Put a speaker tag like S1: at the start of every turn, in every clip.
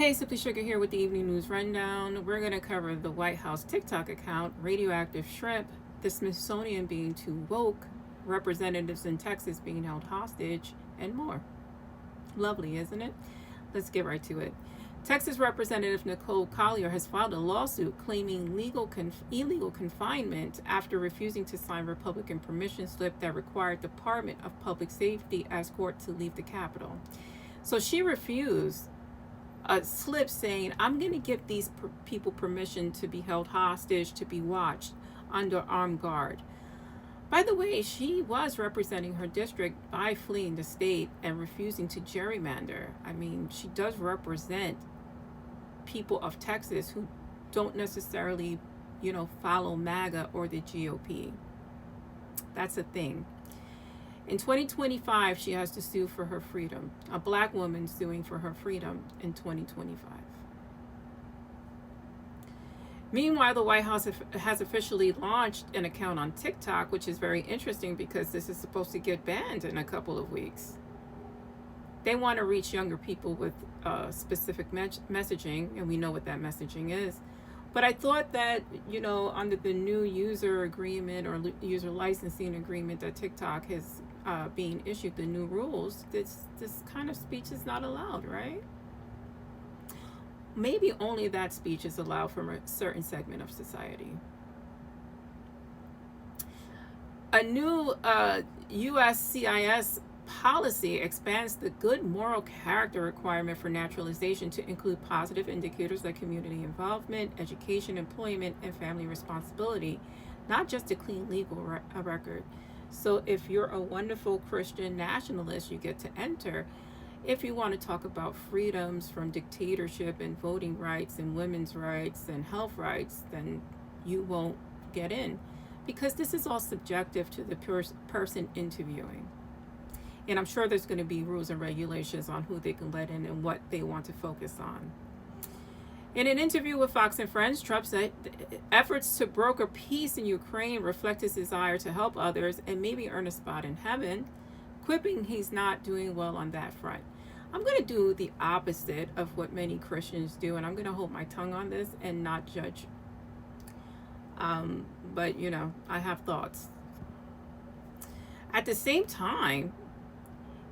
S1: Hey, Simply Sugar here with the Evening News Rundown. We're going to cover the White House TikTok account, Radioactive Shrimp, the Smithsonian being too woke, representatives in Texas being held hostage, and more. Lovely, isn't it? Let's get right to it. Texas Representative Nicole Collier has filed a lawsuit claiming illegal confinement after refusing to sign Republican permission slip that required Department of Public Safety escort to leave the Capitol. So she refused a slip saying, I'm going to give these people permission to be held hostage, to be watched under armed guard. By the way, she was representing her district by fleeing the state and refusing to gerrymander. I mean, she does represent people of Texas who don't necessarily, follow MAGA or the GOP. That's a thing. In 2025, she has to sue for her freedom. A black woman suing for her freedom in 2025. Meanwhile, the White House has officially launched an account on TikTok, which is very interesting because this is supposed to get banned in a couple of weeks. They want to reach younger people with specific messaging, and we know what that messaging is. But I thought that, under the new user agreement or user licensing agreement that TikTok has being issued, the new rules, this kind of speech is not allowed, right? Maybe only that speech is allowed from a certain segment of society. A new USCIS policy expands the good moral character requirement for naturalization to include positive indicators like community involvement, education, employment, and family responsibility, not just a clean legal record. So if you're a wonderful Christian nationalist, you get to enter. If you want to talk about freedoms from dictatorship and voting rights and women's rights and health rights, then you won't get in, because this is all subjective to the person interviewing. And I'm sure there's going to be rules and regulations on who they can let in and what they want to focus on. In an interview with Fox and Friends, Trump said efforts to broker peace in Ukraine reflect his desire to help others and maybe earn a spot in heaven, quipping he's not doing well on that front. I'm going to do the opposite of what many Christians do, and I'm going to hold my tongue on this and not judge. But, I have thoughts. At the same time,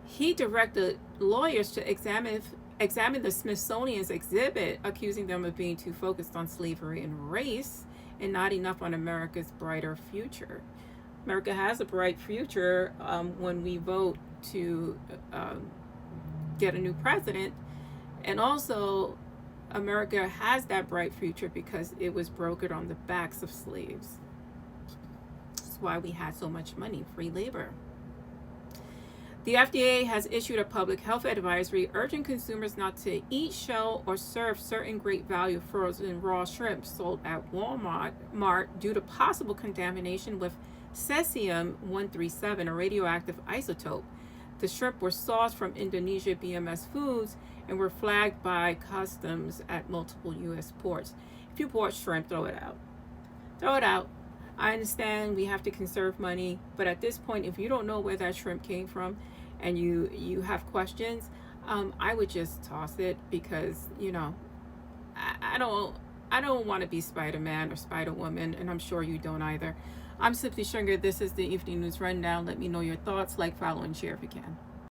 S1: he directed lawyers to examine the Smithsonian's exhibit, accusing them of being too focused on slavery and race and not enough on America's brighter future. America has a bright future when we vote to get a new president. And also, America has that bright future because it was brokered on the backs of slaves. That's why we had so much money, free labor. The FDA has issued a public health advisory urging consumers not to eat, shell, or serve certain great value frozen raw shrimp sold at Walmart due to possible contamination with cesium-137, a radioactive isotope. The shrimp were sourced from Indonesia BMS Foods and were flagged by customs at multiple U.S. ports. If you bought shrimp, throw it out. Throw it out. I understand we have to conserve money, but at this point, if you don't know where that shrimp came from and you have questions, I would just toss it because, I don't want to be Spider-Man or Spider-Woman, and I'm sure you don't either. I'm Simply Sugar. This is the Evening News Rundown. Let me know your thoughts. Like, follow, and share if you can.